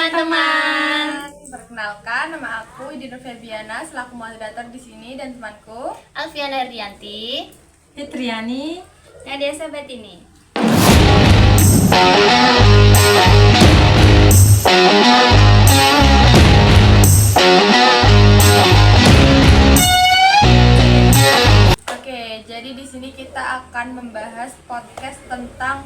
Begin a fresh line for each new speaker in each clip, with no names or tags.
teman-teman.
Perkenalkan, nama aku Idina Febiana selaku moderator di sini dan temanku
Alfiana Rianti,
Fitriani,
Nadia Sabatini.
Oke, jadi di sini kita akan membahas podcast tentang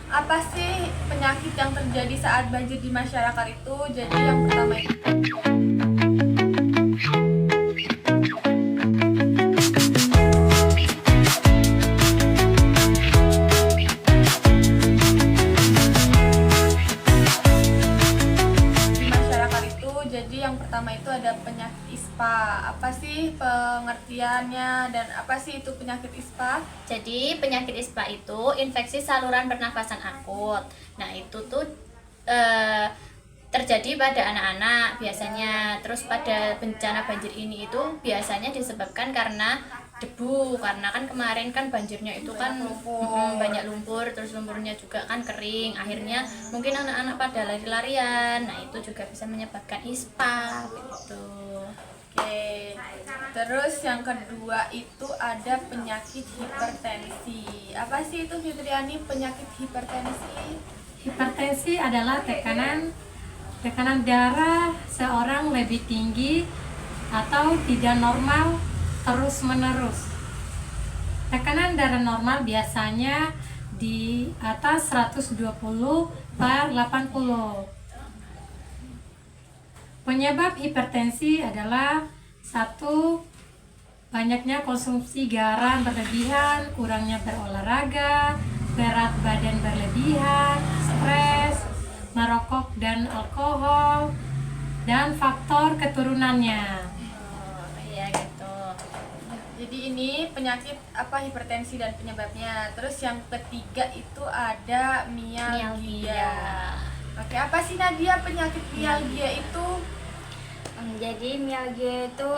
apa sih penyakit yang terjadi saat banjir di masyarakat itu. Jadi yang pertama itu ada penyakit ISPA. Apa sih pengertiannya dan apa sih itu penyakit ISPA?
Jadi penyakit ISPA itu infeksi saluran pernafasan akut. Nah itu tuh terjadi pada anak-anak biasanya. Terus pada bencana banjir ini itu biasanya disebabkan karena debu, karena kan kemarin kan banjirnya itu kan banyak lumpur, terus lumpurnya juga kan kering, akhirnya mungkin anak-anak pada lari-larian. Nah itu juga bisa menyebabkan ISPA gitu.
Oke, terus yang kedua itu ada penyakit hipertensi. Apa sih itu, Fitriani, penyakit hipertensi?
hipertensi adalah tekanan darah seorang lebih tinggi atau tidak normal terus-menerus. Tekanan darah normal biasanya di atas 120/80. Penyebab hipertensi adalah 1. Banyaknya konsumsi garam berlebihan, kurangnya berolahraga, berat badan berlebihan, stres, merokok dan alkohol, dan faktor keturunannya.
Iya gitu.
Jadi ini penyakit apa, hipertensi dan penyebabnya. Terus yang ketiga itu ada mialgia. Oke, apa sih Nadia penyakit mialgia itu?
Jadi mialgia itu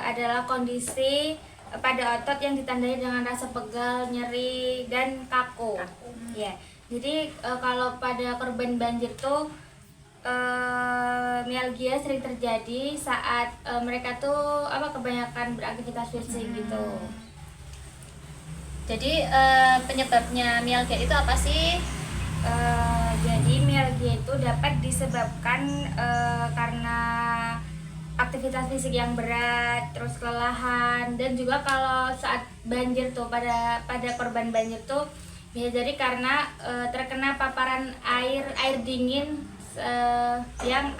adalah kondisi pada otot yang ditandai dengan rasa pegal, nyeri, dan kaku. Ya. Jadi kalau pada korban banjir tuh mialgia sering terjadi saat mereka tuh kebanyakan beraktivitas fisik gitu.
Jadi penyebabnya mialgia itu apa sih?
Jadi mialgia itu dapat disebabkan karena aktivitas fisik yang berat, terus kelelahan, dan juga kalau saat banjir tuh pada korban banjir tuh bisa jadi karena terkena paparan air dingin yang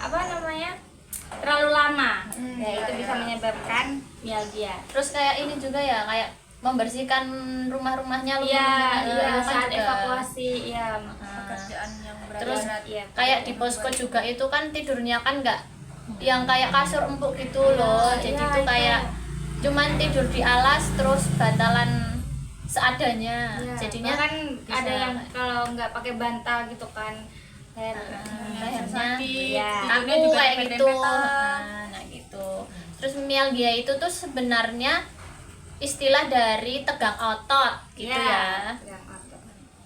terlalu lama. Ya itu bisa menyebabkan mialgia.
Terus kayak ini juga ya, kayak membersihkan rumah-rumahnya
Iya,
kan
saat
juga.
evakuasi ya.
Pekerjaan yang berat.
Terus
Iya.
kayak di posko juga itu kan tidurnya kan enggak yang kayak kasur empuk gitu loh. Jadi
Iya,
itu kayak cuman tidur di alas terus bantalan seadanya.
Ya,
Jadinya
kan
bisa-
ada yang kalau nggak pakai bantal gitu kan
lehernya
sakit,
ya.
tidurnya
aku
juga
kayak gitu.
dempet-dempetan.
Nah gitu. Terus mialgia itu tuh sebenarnya istilah dari tegang otot gitu ya.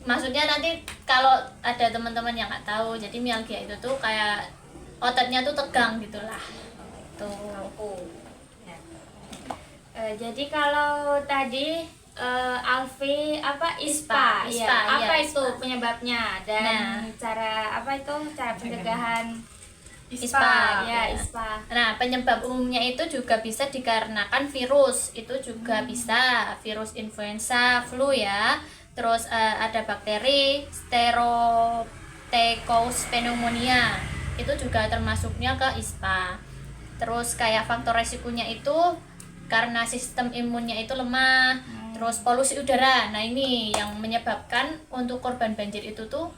Maksudnya nanti kalau ada teman-teman yang nggak tahu, jadi mialgia itu tuh kayak ototnya tuh tegang gitulah. Tuh.
Jadi kalau tadi Alfi ISPA,
ISPA,
ya. Apa
iya,
itu
ISPA.
penyebabnya dan cara pencegahan
ISPA.
ya ISPA.
Nah, penyebab umumnya itu juga bisa dikarenakan virus. Itu juga bisa virus influenza, flu ya. Terus ada bakteri Staphylococcus pneumonia. Itu juga termasuknya ke ISPA. Terus kayak faktor resikonya itu karena sistem imunnya itu lemah, terus polusi udara. Nah, ini yang menyebabkan untuk korban banjir itu tuh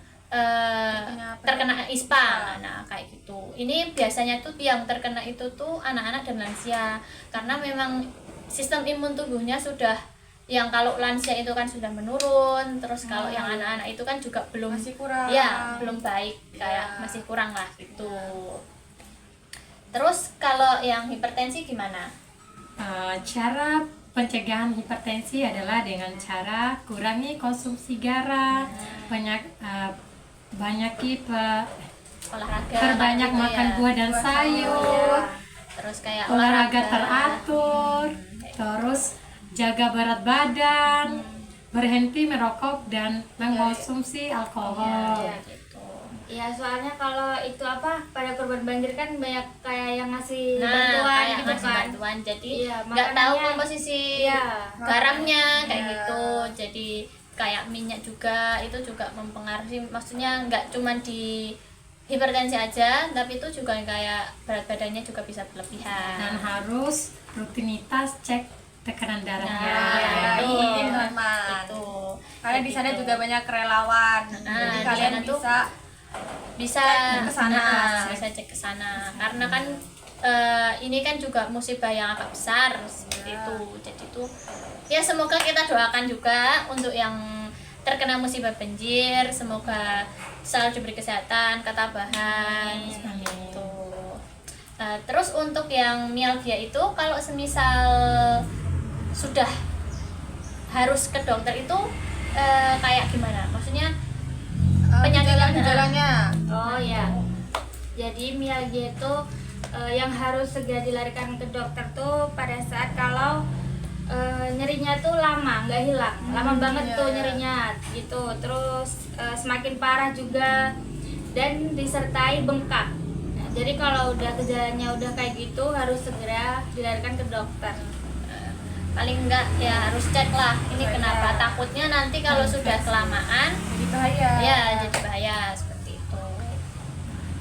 terkena ISPA. Nah, kayak gitu. Ini biasanya tuh yang terkena itu tuh anak-anak dan lansia, karena memang sistem imun tubuhnya sudah, yang kalau lansia itu kan sudah menurun, terus kalau yang anak-anak itu kan juga belum,
Masih kurang.
ya belum baik, kayak masih kurang lah gitu. Terus kalau yang hipertensi gimana?
Cara pencegahan hipertensi adalah dengan cara kurangi konsumsi garam, banyaki
olahraga,
Perbanyak
gitu
makan
ya.
buah dan sayur,
Terus kayak
olahraga teratur, terus jaga berat badan, berhenti merokok dan mengkonsumsi alkohol.
Ya, gitu.
Ya soalnya kalau itu apa pada korban banjir kan banyak kayak yang ngasih
Nah,
bantuan
kayak
gitu
ngasih
kan.
bantuan, jadi
Iya,
nggak tahu
makanannya-
komposisi
Iya.
garamnya kayak
Iya.
gitu. Jadi kayak minyak juga itu juga mempengaruhi, maksudnya nggak cuma di hipertensi aja, tapi itu juga kayak berat badannya juga bisa berlebihan.
Dan harus rutinitas cek tekanan darahnya.
Nah,
Ya,
itu.
ikutin teman-teman.
Itu.
Karena di sana
Gitu.
juga banyak relawan.
Nah,
Jadi
di
kalian
sana tuh
bisa
bisa
cek ke sana.
bisa cek ke sana karena kan ini kan juga musibah yang agak besar seperti itu. Jadi tuh ya semoga kita doakan juga untuk yang terkena musibah banjir, semoga selalu diberi kesehatan, ketabahan seperti itu. Terus untuk yang mialgia itu kalau semisal sudah harus ke dokter itu kayak gimana? Maksudnya penyakitnya-
gejala-gejalanya.
Oh ya. Jadi mialgia itu yang harus segera dilarikan ke dokter tuh pada saat kalau nyerinya tuh lama nggak hilang, lama banget
iya,
tuh
iya.
nyerinya gitu. Terus semakin parah juga dan disertai bengkak. Nah, jadi kalau udah gejalanya udah kayak gitu harus segera dilarikan ke dokter.
paling enggak ya harus cek lah ini
Iya.
kenapa, takutnya nanti kalau sudah kelamaan
Jadi bahaya.
ya jadi bahaya seperti itu.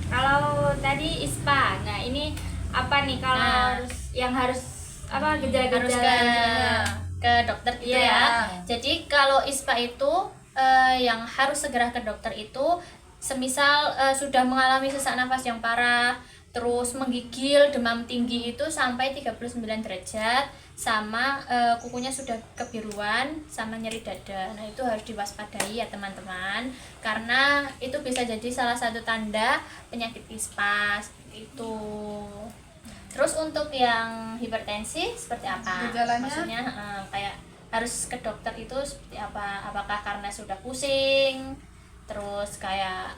Kalau tadi ISPA, nah ini apa nih kalau
Nah.
yang harus apa
Harus
gejala-gejala?
ke dokter gitu
Iya.
ya. Jadi kalau ISPA itu yang harus segera ke dokter itu semisal sudah mengalami sesak nafas yang parah, terus menggigil, demam tinggi itu sampai 39 derajat, sama kukunya sudah kebiruan, sama nyeri dada. Nah itu harus diwaspadai ya teman-teman, karena itu bisa jadi salah satu tanda penyakit ISPA seperti itu. Terus untuk yang hipertensi seperti apa?
Gejalanya?
Maksudnya kayak harus ke dokter itu seperti apa? Apakah karena sudah pusing? Terus kayak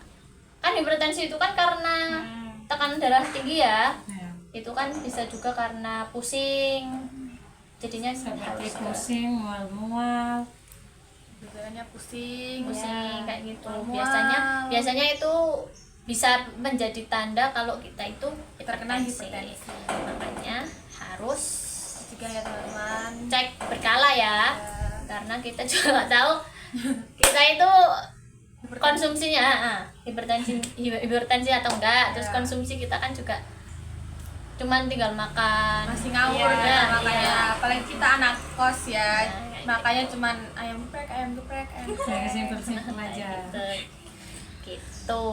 kan hipertensi itu kan karena tekanan darah tinggi ya.
Ya,
Itu kan bisa juga karena pusing. Jadinya
seperti
harus
pusing, mual-mual.
Gejalanya pusing.
pusing
ya.
kayak gitu.
Mual-mual.
Biasanya itu bisa menjadi tanda kalau kita itu
Terkena hipertensi.
Makanya harus
Juga ya teman-teman.
cek berkala ya, karena kita juga nggak tahu kita itu konsumsinya hipertensi atau enggak. Terus
Ya.
konsumsi kita kan juga cuman tinggal makan,
Masih ngawur
Iya,
ya, makanya
iya.
apalagi kita anak kos ya.
Nah, kayak
Makanya cuman ayam geprek, ayam geprek, ayam
Ya,
geprek.
simpel-simpel aja.
gitu.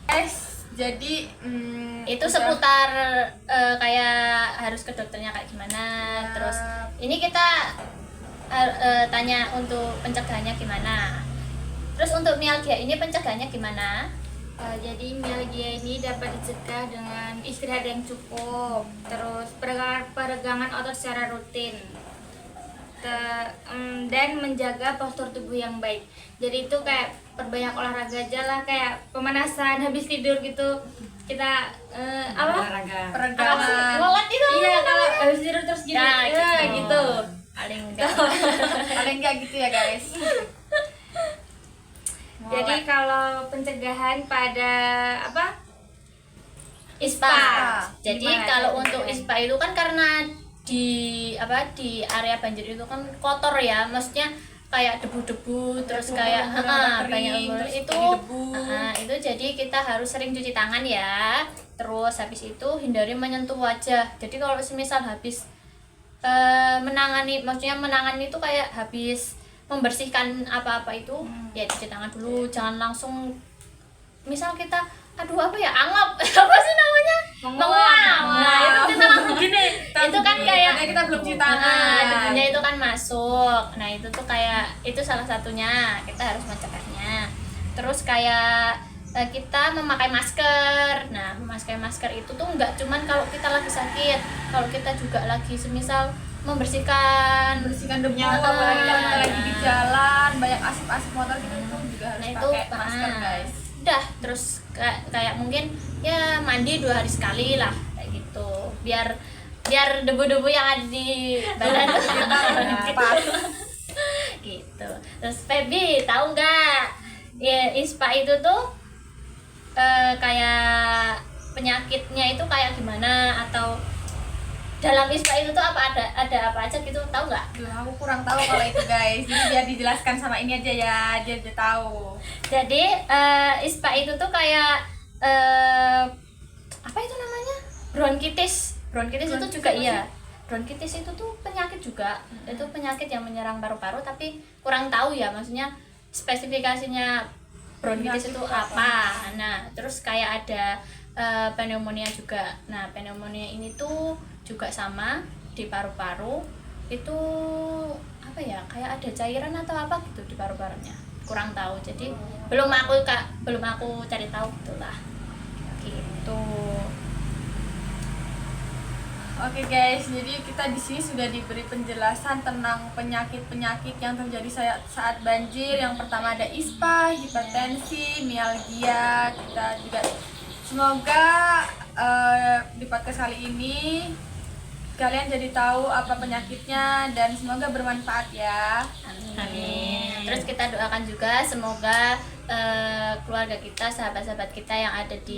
Guys, jadi
Itu
udah-
seputar kayak harus ke dokternya kayak gimana.
Ya.
Terus ini kita tanya untuk pencegahannya gimana. Terus untuk mialgia ini pencegahannya gimana?
Jadi mialgia ini dapat dicegah dengan istirahat yang cukup, terus peregangan otot secara rutin, dan menjaga postur tubuh yang baik. Jadi itu kayak perbanyak olahraga aja lah, kayak pemanasan habis tidur gitu. Kita apa?
Olahraga.
peregangan.
Ngolat itu.
Iya, kalau habis tidur terus gini.
Nah,
Ya, gitu.
Paling enggak.
Paling enggak gitu ya guys.
Jadi kalau pencegahan pada apa?
ISPA. Jadi
Gimana
kalau
caranya?
untuk ISPA itu kan karena di area banjir itu kan kotor ya, maksudnya kayak debu-debu, terus kayak
lemburan
banyak
kering,
lemburan.
terus
itu
jadi debu.
itu jadi kita harus sering cuci tangan ya. Terus habis itu hindari menyentuh wajah. Jadi kalau semisal habis menangani itu kayak habis membersihkan apa-apa itu ya cuci tangan dulu, jangan langsung misal kita aduh apa ya anggap apa sih namanya menguap. Nah itu kita langsung gini itu kan kayak
Karena kita belum cuci
nah,
tangan.
debunya itu kan masuk. Nah itu tuh kayak itu salah satunya kita harus mencegahnya. Terus kayak kita memakai masker. Nah memakai masker itu tuh nggak cuman kalau kita lagi sakit, kalau kita juga lagi semisal membersihkan
Bersihkan debu,
Ya,
apalagi kalau kita
nah.
lagi di jalan banyak asap-asap motor gitu itu juga harus
Nah itu
pakai masker guys.
udah terus kayak mungkin ya mandi 2 hari sekali lah kayak gitu, biar debu-debu yang ada di badan kita
pas.
gitu. Terus Feby tahu nggak ya ISPA itu tuh kayak penyakitnya itu kayak gimana, atau dalam ISPA itu tuh ada apa aja gitu, tahu nggak?
Duh, aku kurang tahu kalau itu guys. Jadi biar dijelaskan sama ini aja ya, dia tahu.
Jadi ISPA itu tuh kayak apa itu namanya, bronkitis itu juga iya. Bronkitis itu tuh penyakit juga, itu penyakit yang menyerang paru-paru, tapi kurang tahu ya maksudnya spesifikasinya bronkitis itu apa. Nah terus kayak ada pneumonia juga. Nah pneumonia ini tuh juga sama di paru-paru, itu apa ya, kayak ada cairan atau apa gitu di paru-parunya, kurang tahu. Jadi belum aku cari tahu gitulah gitu.
Oke guys, jadi kita di sini sudah diberi penjelasan tentang penyakit-penyakit yang terjadi saat banjir. Yang pertama ada ISPA, hipertensi, mialgia. Kita juga semoga di podcast kali ini kalian jadi tahu apa penyakitnya dan semoga bermanfaat ya.
Amin. Terus kita doakan juga semoga keluarga kita, sahabat-sahabat kita yang ada di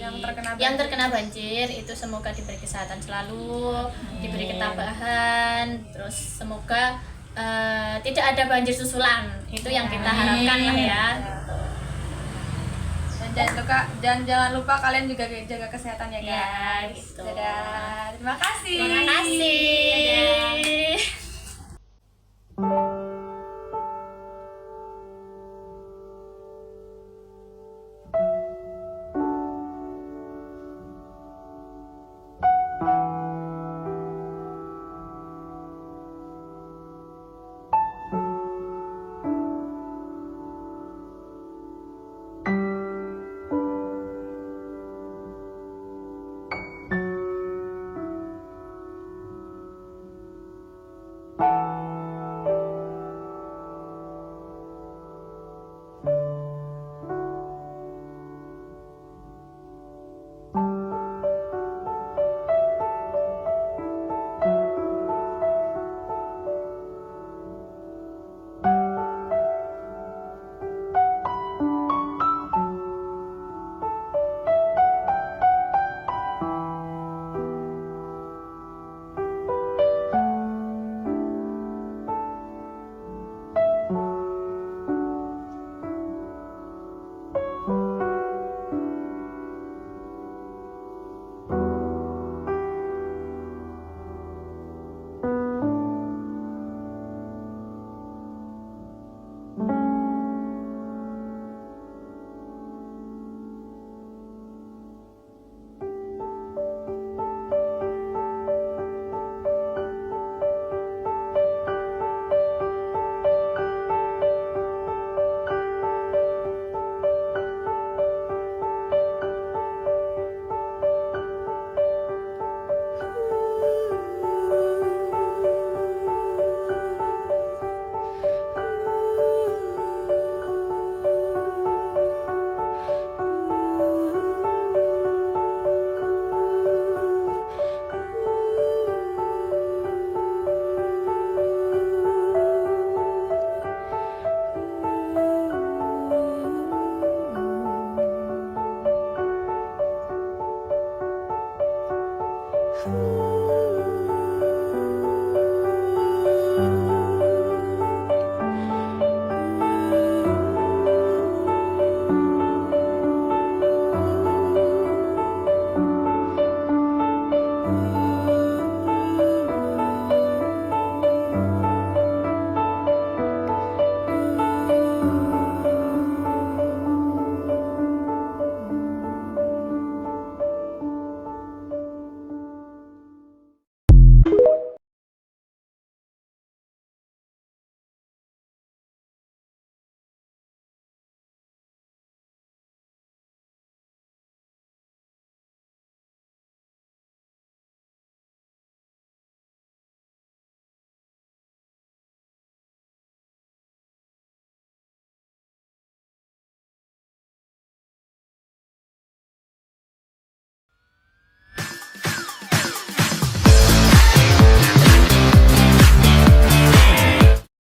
yang terkena
banjir itu semoga diberi kesehatan selalu, diberi ketabahan, terus semoga tidak ada banjir susulan. Itu yang kita harapkan lah ya.
Dan jangan lupa kalian juga jaga kesehatan ya guys.
Ya, gitu.
Dadah. Terima kasih.
Terima kasih.
Dadah.